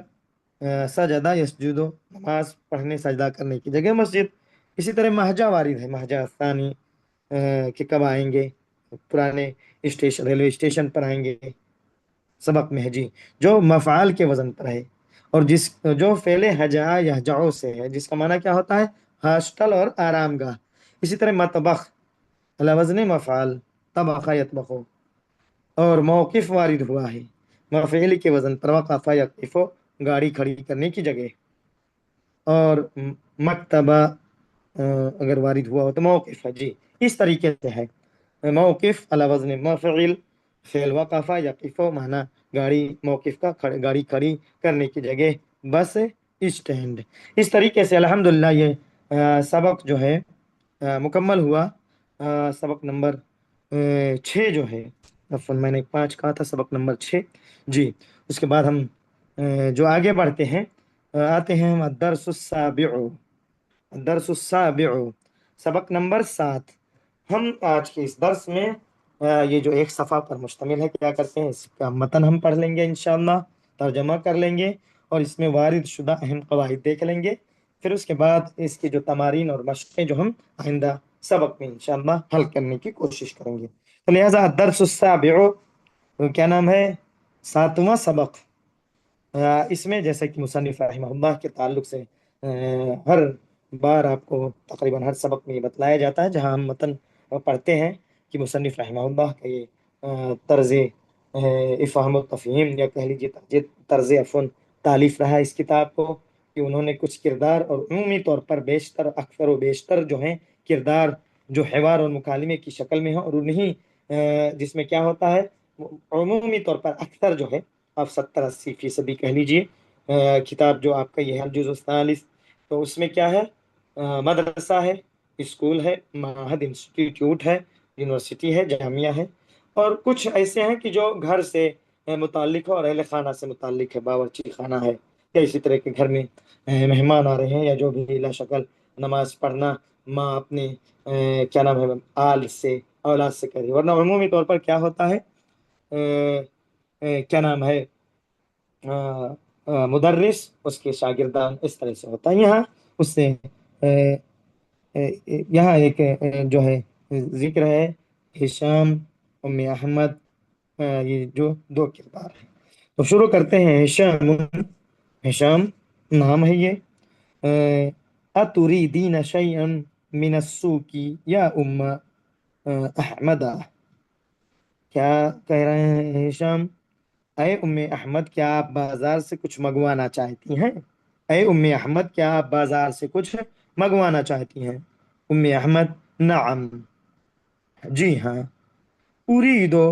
سجدہ یسجدو، نماز پڑھنے سجدہ کرنے کی جگہ مسجد۔ اسی طرح مہجہ وارد ہے، مہجہ ثانی کہ کب آئیں گے، پرانے اسٹیشن ریلوے اسٹیشن پر آئیں گے سبق میں ہے جی، جو مفعال کے وزن پر ہے، اور جس جو فعل ہجا یہجعو سے ہے، جس کا معنی کیا ہوتا ہے، ہاسٹل اور آرام گاہ۔ اسی طرح مطبخ علی وزن مفعال، طبخ یطبخو، اور موقف وارد ہوا ہے مفعول کے وزن پر وقف یقف، گاڑی کھڑی کرنے کی جگہ۔ اور مکتبہ اگر وارد ہوا ہو تو موقف ہے جی، اس طریقے سے ہے موقف علی وزن مفعول، فعل وقف یقف معنی گاڑی، موقف کا گاڑی کھڑی کرنے کی جگہ، بس اسٹینڈ۔ اس طریقے سے الحمدللہ یہ سبق جو ہے مکمل ہوا، سبق نمبر 6 جو ہے، عفواً میں نے 5 کہا تھا، سبق نمبر 6 جی۔ اس کے بعد ہم جو آگے بڑھتے ہیں آتے ہیں ہم الدرس السابع، الدرس السابع سبق نمبر 7۔ ہم آج کے اس درس میں یہ جو ایک صفحہ پر مشتمل ہے، کیا کرتے ہیں اس کا متن ہم پڑھ لیں گے انشاءاللہ، ترجمہ کر لیں گے، اور اس میں وارد شدہ اہم قواعد دیکھ لیں گے۔ پھر اس کے بعد اس کی جو تمارین اور مشقیں جو ہم آئندہ سبق میں انشاءاللہ حل کرنے کی کوشش کریں گے۔ تو لہٰذا الدرس السابع کیا نام ہے، 7واں سبق۔ اس میں جیسے کہ مصنف رحمہ اللہ کے تعلق سے ہر بار آپ کو تقریباً ہر سبق میں یہ بتلایا جاتا ہے جہاں ہم متن پڑھتے ہیں کہ مصنف رحمہ اللہ کا یہ طرز افہام و تفہیم، یا کہہ لیجیے طرز عفن تالیف رہا ہے اس کتاب کو، کہ انہوں نے کچھ کردار، اور عمومی طور پر بیشتر اکثر و بیشتر جو ہیں کردار جو حوار اور مکالمے کی شکل میں ہیں، اور انہیں جس میں کیا ہوتا ہے عمومی طور پر اکثر جو ہے آپ 70-80% کہہ لیجئے کتاب جو آپ کا یہ ہے الجزء الثالث، تو اس میں کیا ہے مدرسہ ہے، اسکول ہے، معہد انسٹیٹیوٹ ہے، یونیورسٹی ہے، جامعہ ہے، اور کچھ ایسے ہیں کہ جو گھر سے متعلق ہے اور اہل خانہ سے متعلق ہے، باورچی خانہ ہے، یا اسی طرح کے گھر میں مہمان آ رہے ہیں، یا جو بھی لا شکل نماز پڑھنا ماں اپنے کیا نام ہے آل سے اولاد سے کر رہی ہے، ورنہ عمومی طور پر کیا ہوتا ہے کیا نام ہے مدرس اس کے شاگردان، اس طرح سے ہوتا ہے۔ یہاں اس سے یہاں ایک جو ہے ذکر ہے ہشام، ام احمد، یہ جو 2 کردار ہیں، تو شروع کرتے ہیں۔ ہشام، ہشام نام ہے یہ، اتریدین شیئا من السوق یا ام احمد، کیا کہہ رہے ہیں ہشام، اے ام احمد کیا آپ بازار سے کچھ منگوانا چاہتی ہیں، اے ام احمد کیا آپ بازار سے کچھ منگوانا چاہتی ہیں۔ ام احمد نعم، جی ہاں، اریدو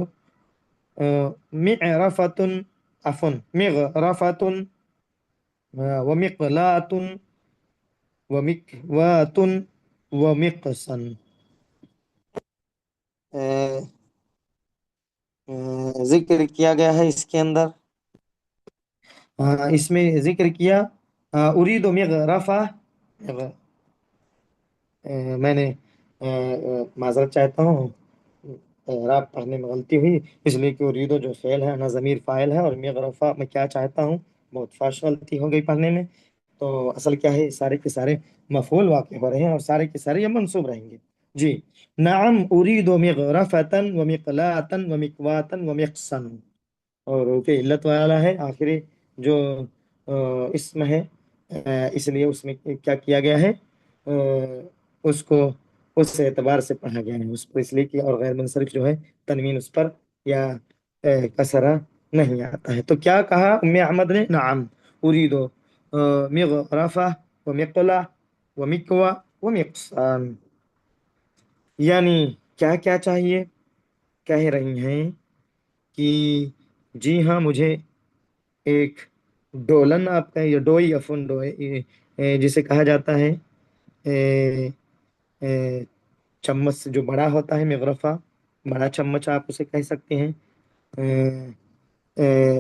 معرفت، عفن مغرفت ومقلات ومکوات ومقسن، ذکر کیا گیا ہے اس کے اندر، اس میں ذکر کیا ارید مغرفہ، میں نے معذرت چاہتا ہوں اعراب پڑھنے میں غلطی ہوئی، اس لیے کہ اریدو جو فعل ہے نا ضمیر فاعل ہے، اور مغرفہ میں کیا چاہتا ہوں، بہت فاش غلطی ہو گئی پڑھنے میں۔ تو اصل کیا ہے سارے کے سارے مفعول واقع ہو رہے ہیں، اور سارے کے سارے یہ منصوب رہیں گے جی۔ نعم ارید مغرفتا ومقلاتا ومکواتا ومقسن، اور روکے علت والا ہے آخری جو اسم ہے، اس لیے اس میں کیا کیا گیا ہے اس کو اس اعتبار سے پڑھا گیا ہے اس پر، اس لیے کہ اور غیر منصرف جو ہے تنوین اس پر یا کسرہ نہیں آتا ہے۔ تو کیا کہا ام احمد نے؟ نعم اريد مغرفہ ومقلع ومکوى ومقصان، یعنی کیا کیا چاہیے؟ کہہ رہی ہیں کہ جی ہاں مجھے ایک ڈولن، آپ کا یہ ڈوئی افن ڈوئی جسے کہا جاتا ہے اے، اے، چمچ سے جو بڑا ہوتا ہے، مغرفہ بڑا چمچ آپ اسے کہہ سکتے ہیں،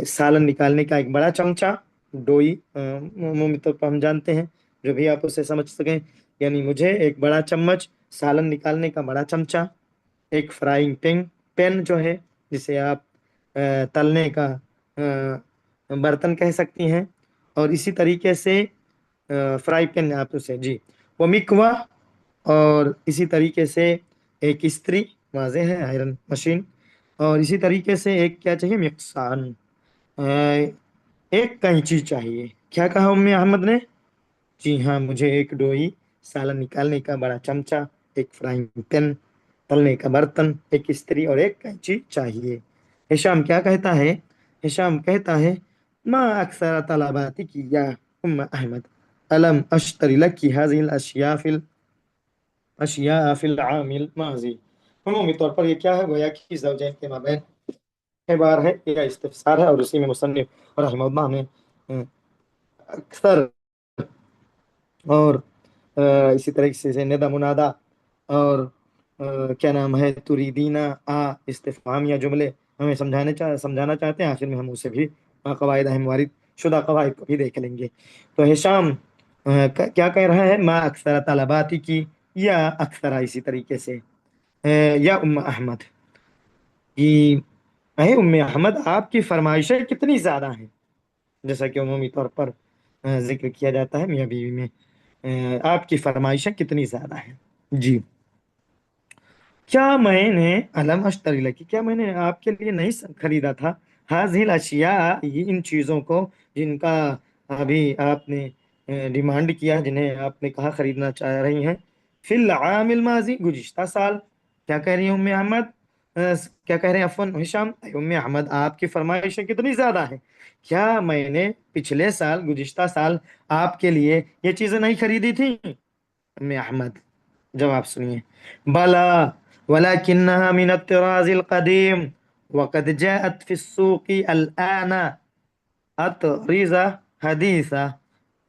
سالن نکالنے کا ایک بڑا چمچہ، ڈوئی عمومی طور پر ہم جانتے ہیں، جو بھی آپ اسے سمجھ سکیں، یعنی مجھے ایک بڑا چمچ، سالن نکالنے کا بڑا چمچہ، ایک فرائنگ پین جو ہے جسے آپ تلنے کا برتن کہہ سکتی ہیں، اور اسی طریقے سے فرائی پین آپ اسے، جی، وہ مکوا، اور اسی طریقے سے ایک استری، واضح ہے آئرن مشین، اور اسی طریقے سے ایک کیا چاہیے؟ مقصان، ایک کینچی چاہیے۔ کیا کہا ام احمد نے؟ جی ہاں مجھے ایک ڈوئی، سالن نکالنے کا بڑا چمچہ، ایک فرائنگ پین، تلنے کا برتن، ایک استری اور ایک کینچی چاہیے۔ ہشام کیا کہتا ہے؟ ہشام کہتا ہے ما اکثر طلباتی کی یا ام احمد، الم اشتری لکی هذه الاشیاء فی الاشیاء فی العام الماضی۔ عمومی طور پر یہ کیا ہے؟ گویا کہ زوجین کے مابین اعتبار ہے یا استفسار ہے، اور اسی میں مصنف رحمہ اللہ نے اکثر اور اسی طریقے سے ندا منادا اور کیا نام ہے تریدینا استفہامیہ جملے ہمیں سمجھانا چاہتے ہیں، آخر میں ہم اسے بھی قواعد اہم وارد شدہ قواعد کو بھی دیکھ لیں گے۔ تو ہشام کیا کہہ رہا ہے؟ ما اکثر طلباتی کی، یا اکثر اسی طریقے سے یا ام احمد کی، اے ام احمد آپ کی فرمائشیں کتنی زیادہ ہیں، جیسا کہ عمومی طور پر ذکر کیا جاتا ہے میاں بیوی میں، آپ کی فرمائشیں کتنی زیادہ ہیں۔ جی، کیا میں نے علم اشتری لکی، کیا میں نے آپ کے لیے نہیں خریدا تھا، حاضل الاشیاء، یہ ان چیزوں کو جن کا ابھی آپ نے ڈیمانڈ کیا، جنہیں آپ نے کہا خریدنا چاہ رہی ہیں، فی العام الماضی، گزشتہ سال۔ کیا کہہ رہی ہیں ام احمد؟ کیا کہہ رہے ہیں عفوا ہشام؟ ام احمد آپ کی فرمائشیں کتنی زیادہ ہیں، کیا میں نے پچھلے سال، گزشتہ سال آپ کے لیے یہ چیزیں نہیں خریدی تھیں؟ ام احمد جواب سنیے، بلا ولكنها من الطراز القديم وقد جاءت في السوق الآن أطرزة حديثة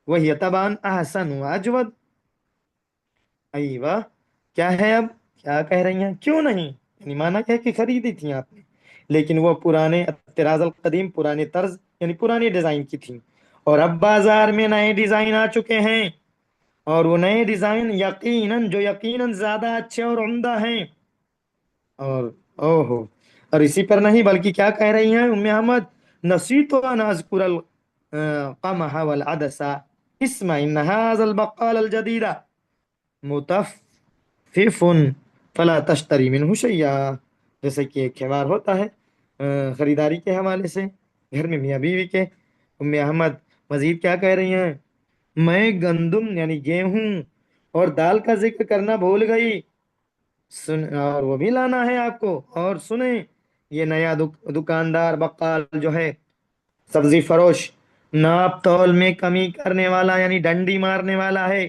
وهي طبعا أحسن وأجود۔ ایوہ، کیا ہے اب؟ کیا کہہ رہی ہیں؟ کیوں نہیں، یعنی مانا کیا کہ خریدی تھیں آپ نے، لیکن وہ پرانے طراز القدیم، پرانے طرز یعنی پرانے ڈیزائن کی تھیں، اور اب بازار میں نئے ڈیزائن آ چکے ہیں، اور وہ نئے ڈیزائن یقیناً جو یقیناً زیادہ اچھے اور عمدہ ہیں، اور اوہو، اور اسی پر نہیں بلکہ کیا کہہ رہی ہیں ام احمد؟ نسیت ان اذکر القمح والعدس اسمع ان هذا البقال الجديد متفف فلا تشتری منه شیئا، جیسے کہ ایک کھیوار ہوتا ہے خریداری کے حوالے سے گھر میں میاں بیوی کے۔ ام احمد مزید کیا کہہ رہی ہیں؟ میں گندم یعنی گیہوں اور دال کا ذکر کرنا بھول گئی، اور وہ بھی لانا ہے آپ کو، اور سنیں یہ نیا دکاندار بقال جو ہے، سبزی فروش، ناپ تول میں کمی کرنے والا یعنی ڈنڈی مارنے والا ہے،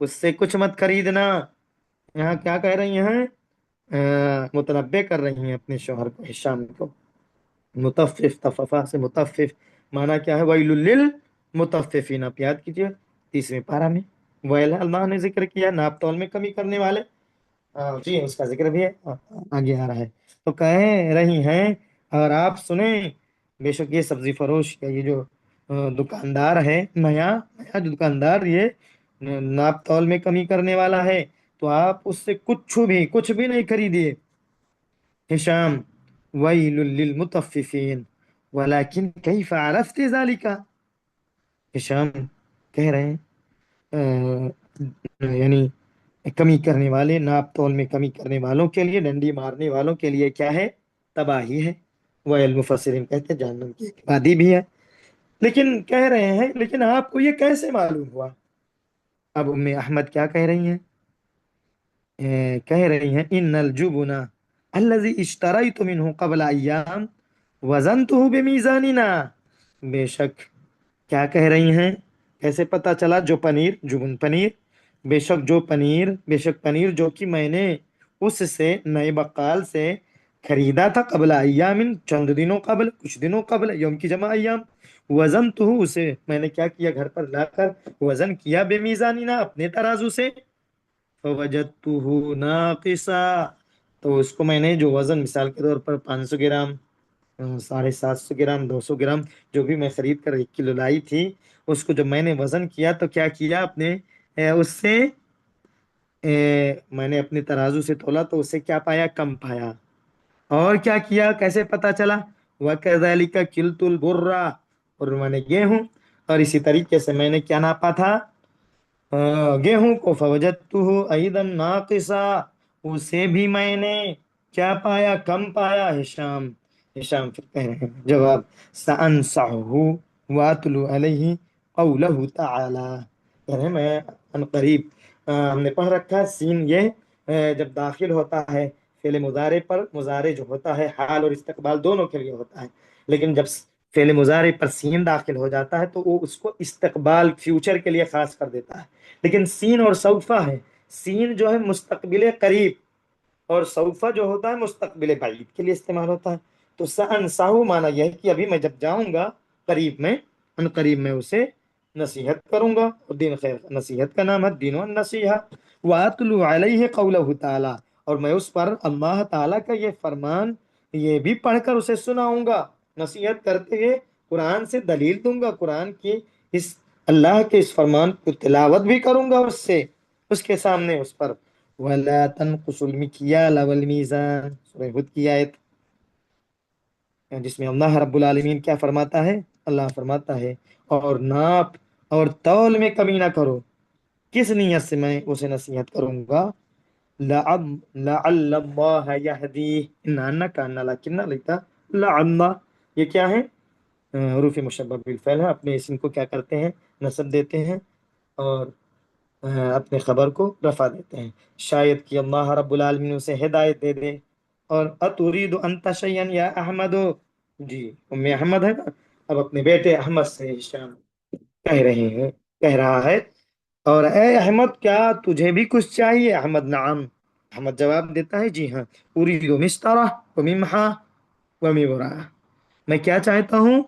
اس سے کچھ مت خریدنا۔ یہاں کیا کہہ رہی ہیں؟ متنبع کر رہی ہیں اپنے شوہر کو، ہشام کو۔ متفف، تففا سے متفف، مانا کیا ہے؟ ویل للمتففین، آپ یاد کیجیے 30ویں پارہ میں ویل اللہ نے ذکر کیا ناپ تول میں کمی کرنے والے، جی اس کا ذکر بھی ہے، آگے آ رہا ہے۔ تو کہہ رہی ہیں اور آپ سنیں، بے شک یہ سبزی فروش کا یہ جو دکاندار ہے، نیا نیا جو دکاندار، یہ ناپ تول میں کمی کرنے والا ہے، تو آپ اس سے کچھ بھی نہیں خریدیے۔ ہشام ویل للمطففین ولكن کیف عرفت ذلك، ہشام کہہ رہے ہیں یعنی کمی کرنے والے، ناپ تول میں کمی کرنے والوں کے لیے، ڈنڈی مارنے والوں کے لیے کیا ہے؟ تباہی ہے، وہ المفسرین کہتے ہیں جہنم کی ایک وادی بھی ہے۔ لیکن کہہ رہے ہیں لیکن آپ کو یہ کیسے معلوم ہوا؟ اب ام احمد کیا کہہ رہی ہیں؟ کہہ رہی ہیں ان الجبنا الذي اشتريت منه قبل ایام وزنته بمیزاننا، بے شک، کیا کہہ رہی ہیں، کیسے پتا چلا، جو پنیر، جبن پنیر، بے شک پنیر جو کہ میں نے اس سے، نئے بقال سے خریدا تھا، قبل ایام، چند دنوں قبل، کچھ دنوں قبل، یوم کی جمع ایام، وزن تو اسے میں نے کیا کیا، گھر پر لا کر وزن کیا، بے میزانینا، اپنے ترازو سے، فوجدته ناقصا، تو اس کو میں نے، جو وزن مثال کے طور پر 500 گرام، 750 گرام، 200 گرام، جو بھی میں خرید کر 1 کلو لائی تھی، اس کو جب میں نے وزن کیا تو کیا کیا، اپنے اس سے میں نے اپنے ترازو سے تولا تو اس سے کیا پایا، کم پایا، اور کیا کیا، کیسے پتا چلا، وَكَذَلِكَ كِلْتُ الْبُرَّ، اور میں نے گیہوں، اور اسی طریقے سے میں نے کیا ناپا تھا، گیہوں کو، فوجدته ايضا ناقصا، اسے بھی میں نے کیا پایا، کم پایا، ہشام پھر کہہ رہے ہیں جواب، سأنصحه واتلو علیہ قولہ تعالی، کہہ رہے ہیں میں ان قریب، ہم نے پڑھ رکھا ہے سین، یہ جب داخل ہوتا ہے فعل مضارع پر، مضارع جو ہوتا ہے حال اور استقبال دونوں کے لیے ہوتا ہے، لیکن جب فعل مضارع پر سین داخل ہو جاتا ہے تو وہ اس کو استقبال، فیوچر کے لیے خاص کر دیتا ہے، لیکن سین اور سوفا ہے، سین جو ہے مستقبل قریب، اور سوفا جو ہوتا ہے مستقبل بعید کے لیے استعمال ہوتا ہے، تو سأنساہو مانا یہ ہے کہ ابھی میں جب جاؤں گا قریب میں، ان قریب میں اسے نصیحت کروں گا، اور دین خیر، نصیحت کا نام ہے دین و نصیحہ، وَأَتْلُو عَلَيْهِ قَوْلَهُ تعالی، اور میں اس پر اللہ تعالیٰ کا یہ فرمان، یہ بھی پڑھ کر اسے سناؤں گا، نصیحت کرتے ہوئے قرآن سے دلیل دوں گا، قرآن کی اس، اللہ کے اس فرمان کو تلاوت بھی کروں گا اس سے، اس کے سامنے، اس پر، وَلَا تَنْقُصُوا الْمِكْيَالَ وَالْمِيزَانَ، سورہ ہود کی آیت، جس میں اللہ رب العالمین کیا فرماتا ہے، اللہ فرماتا ہے، اور ناپ اور تول میں کمی نہ کرو، کس نیت سے میں اسے نصیحت کروں گا، لعل اللہ یہدی، ان کا لکنہ لکھتا، لعل، یہ کیا ہے، حروف مشبہ بالفعل ہے، اپنے اسم کو کیا کرتے ہیں، نصب دیتے ہیں، اور اپنے خبر کو رفع دیتے ہیں، شاید کہ اللہ رب العالمین اسے ہدایت دے دے، اور اتريد ان تشيئا یا احمد، جی ام احمد ہے نا، اب اپنے بیٹے احمد سے ہشام کہہ رہے ہیں، کہہ رہا ہے، اور اے احمد کیا تجھے بھی کچھ چاہیے، احمد نعم، احمد جواب دیتا ہے جی ہاں، اريد مسطرہ وممحا ومبرا، میں کیا چاہتا ہوں،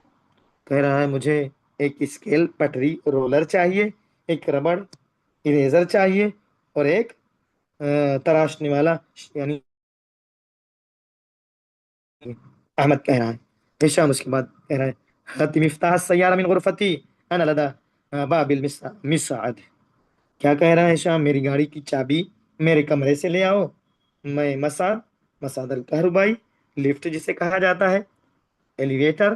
کہہ رہا ہے مجھے ایک اسکیل، پٹری، رولر چاہیے، ایک ربڑ اریزر چاہیے، اور ایک تراشنے والا، یعنی احمد کہہ رہا ہے، ہشام اس کے بعد کہہ رہا ہے، خط مفتاح السیارہ من غرفتی انا لدا باب المسعد، کیا کہہ رہا ہے ہشام، میری گاڑی کی چابی میرے کمرے سے لے آؤ، میں مسعد، مسعد الکہربائی، لفٹ جسے کہا جاتا ہے، ایلیویٹر،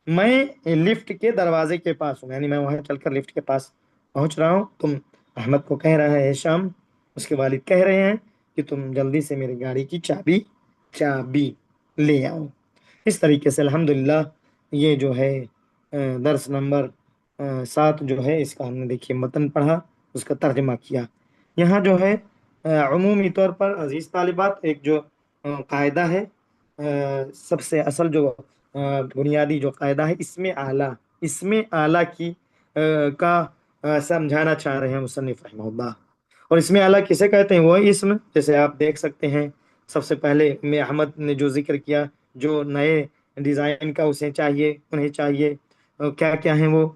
میں لفٹ کے دروازے کے پاس ہوں، یعنی میں وہاں چل کر لفٹ کے پاس پہنچ رہا ہوں، تم، احمد کو کہہ رہا ہے ہشام، اس کے والد کہہ رہے ہیں کہ تم جلدی سے میری گاڑی کی چابی لے آؤ، اس طریقے سے الحمدللہ یہ جو ہے درس نمبر 7 جو ہے، اس کا ہم نے دیکھیے متن پڑھا، اس کا ترجمہ کیا، یہاں جو ہے عمومی طور پر عزیز طالبات، ایک جو قاعدہ ہے، سب سے اصل جو بنیادی جو قاعدہ ہے، اس میں اعلیٰ کی کا سمجھانا چاہ رہے ہیں مصنف رحمہ اللہ، اور اس میں اعلیٰ کسے کہتے ہیں، وہ اسم، جیسے آپ دیکھ سکتے ہیں، سب سے پہلے میں احمد نے جو ذکر کیا، جو نئے ڈیزائن کا اسے چاہیے، انہیں چاہیے، کیا کیا ہیں وہ،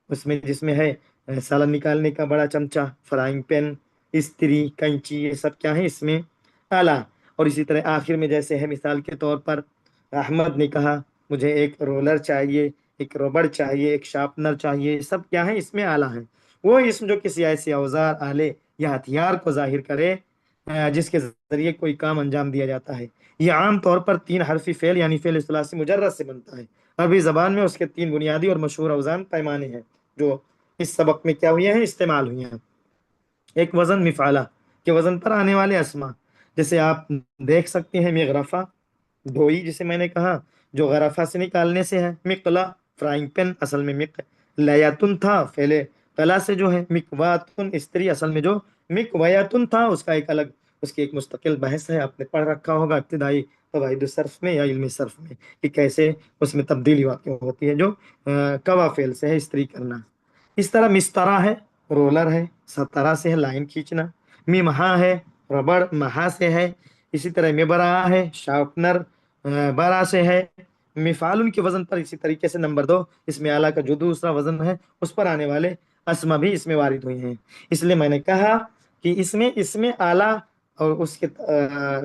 اس میں جس میں ہے سالن نکالنے کا بڑا چمچہ، فرائنگ پین، استری، کینچی، یہ سب کیا ہے اس میں اعلیٰ، اور اسی طرح آخر میں جیسے ہے، مثال کے طور پر احمد نے کہا مجھے ایک رولر چاہیے، ایک ربڑ چاہیے، ایک شارپنر چاہیے، یہ سب کیا ہے اس میں اعلیٰ ہیں، وہ اسم جو کسی ایسے اوزار، آلے یا ہتھیار کو ظاہر کرے جس کے ذریعے کوئی کام انجام دیا جاتا ہے، یہ عام طور پر 3 حرفی فعل یعنی فعل ثلاثی مجرد سے بنتا ہے، عربی زبان میں اس کے 3 بنیادی اور مشہور اوزان پیمانے ہیں، جو اس سبق میں کیا ہوئے ہیں، استعمال ہوئے ہیں، ایک وزن مفعلہ کے وزن پر آنے والے اسما، جیسے آپ دیکھ سکتے ہیں، مغرفہ، ڈوئی جسے میں نے کہا جو غرفہ سے نکالنے سے ہے، مقلا، فرائنگ پین، اصل میں لیاتن تھا، فعل قلا سے جو ہے، مکواتن، استری، اصل میں جو مکویاتن تھا، اس کا ایک الگ اس کی ایک مستقل بحث ہے، آپ نے پڑھ رکھا ہوگا ابتدائی قواعد صرف میں یا علم صرف میں، کہ کیسے اس میں تبدیلی واقع ہوتی ہے جو کوا فعل سے ہے استری کرنا۔ اس طرح مسترا ہے، رولر ہے، سترا سے ہے لائن کھینچنا، مہا ہے، ربڑ مہا سے ہے، اسی طرح مبرا ہے، شارپنر برا سے ہے۔ مفعول کے وزن پر اسی طریقے سے نمبر 2 اس میں اعلیٰ کا جو دوسرا وزن ہے اس پر آنے والے اسما بھی اس میں وارد ہوئی ہیں۔ اس لیے میں نے کہا کہ اس میں اعلیٰ اور اس کے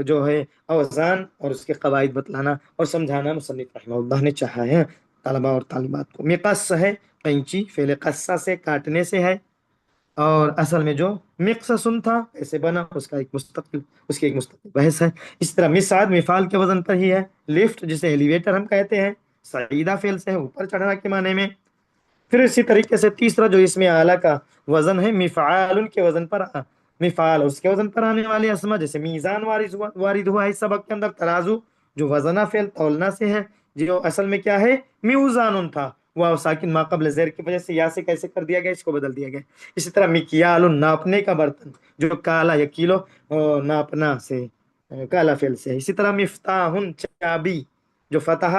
جو ہے اوزان اور اس کے قواعد بتلانا اور سمجھانا مصنف رحمہ اللہ نے چاہا ہے طلبہ اور طالبات کو۔ مقص ہے قینچی، فعل قصہ سے کاٹنے سے ہے، اور اصل میں جو مقصصن تھا ایسے بنا اس کی ایک مستقل بحث ہے۔ اس طرح مسعد مفعال کے وزن پر ہی ہے، لفٹ جسے ایلیویٹر ہم کہتے ہیں، سعیدہ فعل سے ہے اوپر چڑھنا کے معنی میں۔ پھر اسی طریقے سے تیسرا جو اس میں اعلیٰ کا وزن ہے مفعال کے وزن پر، مفعال اس کے وزن پر آنے والے اسما جیسے میزان وارد ہوا ہے اس سبق کے اندر، ترازو جو وزنہ فعل تولنا سے ہے، جو اصل میں کیا ہے میوزان تھا، واو ساکن ما قبل زیر کی وجہ سے یا سے کیسے کر دیا گیا، اس کو بدل دیا گیا۔ اسی طرح مکیال ناپنے کا برتن جو کالا یا کیلو ناپنا سے کالا فعل سے ہے۔ اسی طرح مفتاح چابی جو فتح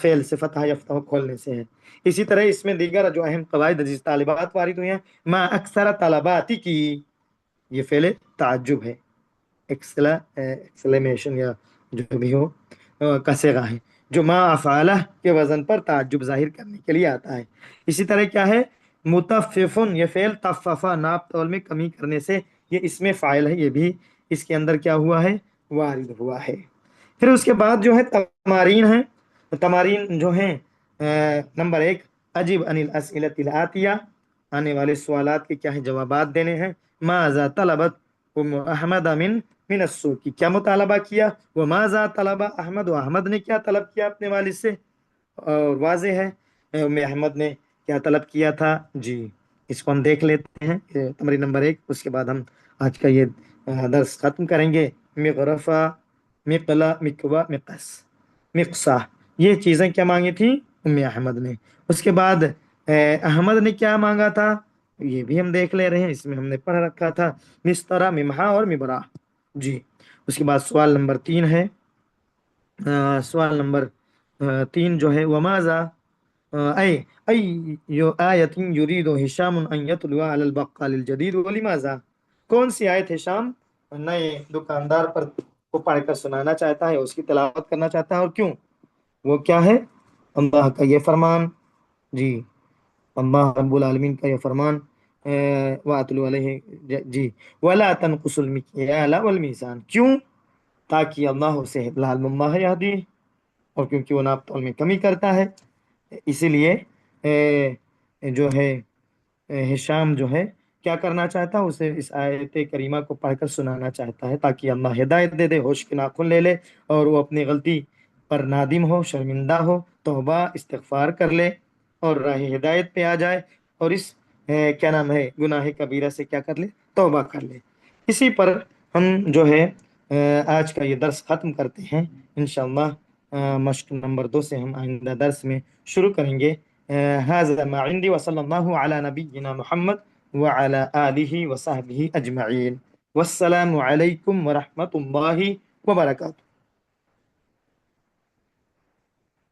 فعل سے فتح یفتح کھولنے سے ہے۔ اسی طرح اس میں دیگر جو اہم قواعد جس طالبات وارد ہوئی ہیں، ما اکثر طلباتی کی، یہ فعل تعجب ہے، ایکسکلیمیشن یا جو بھی ہو کا صیغہ ہے، جو ما افعالہ کے وزن پر تعجب ظاہر کرنے کے لیے آتا ہے۔ اسی طرح کیا ہے متففن، یہ فعل تففا ناپ تول میں کمی کرنے سے، یہ اس میں فاعل ہے، یہ بھی اس کے اندر کیا ہوا ہے وارد ہوا ہے۔ پھر اس کے بعد جو ہے تمارین ہیں، تمارین جو ہیں نمبر 1 عجیب ان الاسئلۃ الاتیہ، آنے والے سوالات کے کیا ہے جوابات دینے ہیں۔ ماذا طلبت ام احمد من السوق، کی کیا مطالبہ کیا، وہ ماذا طلب احمد، و احمد نے کیا طلب کیا اپنے والد سے، اور واضح ہے ام احمد نے کیا طلب کیا تھا۔ جی اس کو ہم دیکھ لیتے ہیں تمرین نمبر 1، اس کے بعد ہم آج کا یہ درس ختم کریں گے۔ مغرفہ، مقلا، مکوا، مقص، مقصا، یہ چیزیں کیا مانگی تھیں ام احمد نے۔ اس کے بعد احمد نے کیا مانگا تھا یہ بھی ہم دیکھ لے رہے ہیں، اس میں ہم نے پڑھ رکھا تھا مسترا، ممہا اور مبرا۔ جی اس کے بعد سوال نمبر 3 ہے، سوال نمبر 3 جو ہے وماذا ایو آیت یرید ہشام ان یتلو علی البقال الجدید ولماذا، کون سی آیت ہشام نئے دکاندار پر کو پڑھ کر سنانا چاہتا ہے، اس کی تلاوت کرنا چاہتا ہے، اور کیوں، وہ کیا ہے اللہ کا یہ فرمان، جی اللہ رب العالمین کا یہ فرمان وَأَتْلُوا عَلَيْهِ، جی وَلَا تَنْقُصُوا الْمِكْيَالَ وَالْمِيزَانَ، کیوں، تاکہ اللہ اسے لعل اللہ یہدی، اور کیونکہ وہ ناپ تول میں کمی کرتا ہے، اسی لیے جو ہے ہشام جو ہے کیا کرنا چاہتا ہے، اسے اس آیت کریمہ کو پڑھ کر سنانا چاہتا ہے تاکہ اللہ ہدایت دے دے، ہوش کے ناخن لے لے، اور وہ اپنی غلطی پر نادم ہو، شرمندہ ہو، توبہ استغفار کر لے اور راہ ہدایت پہ آ جائے، اور اس کیا نام ہے گناہ کبیرہ سے کیا کر لے توبہ کر لے۔ اسی پر ہم جو ہے آج کا یہ درس ختم کرتے ہیں انشاءاللہ۔ مشق نمبر 2 سے ہم آئندہ درس میں شروع کریں گے۔ هذا ما عندي وصلی اللہ علی نبینا محمد وعلى آلہ وصحبہ اجمعین، والسلام علیکم ورحمۃ اللہ وبرکاتہ۔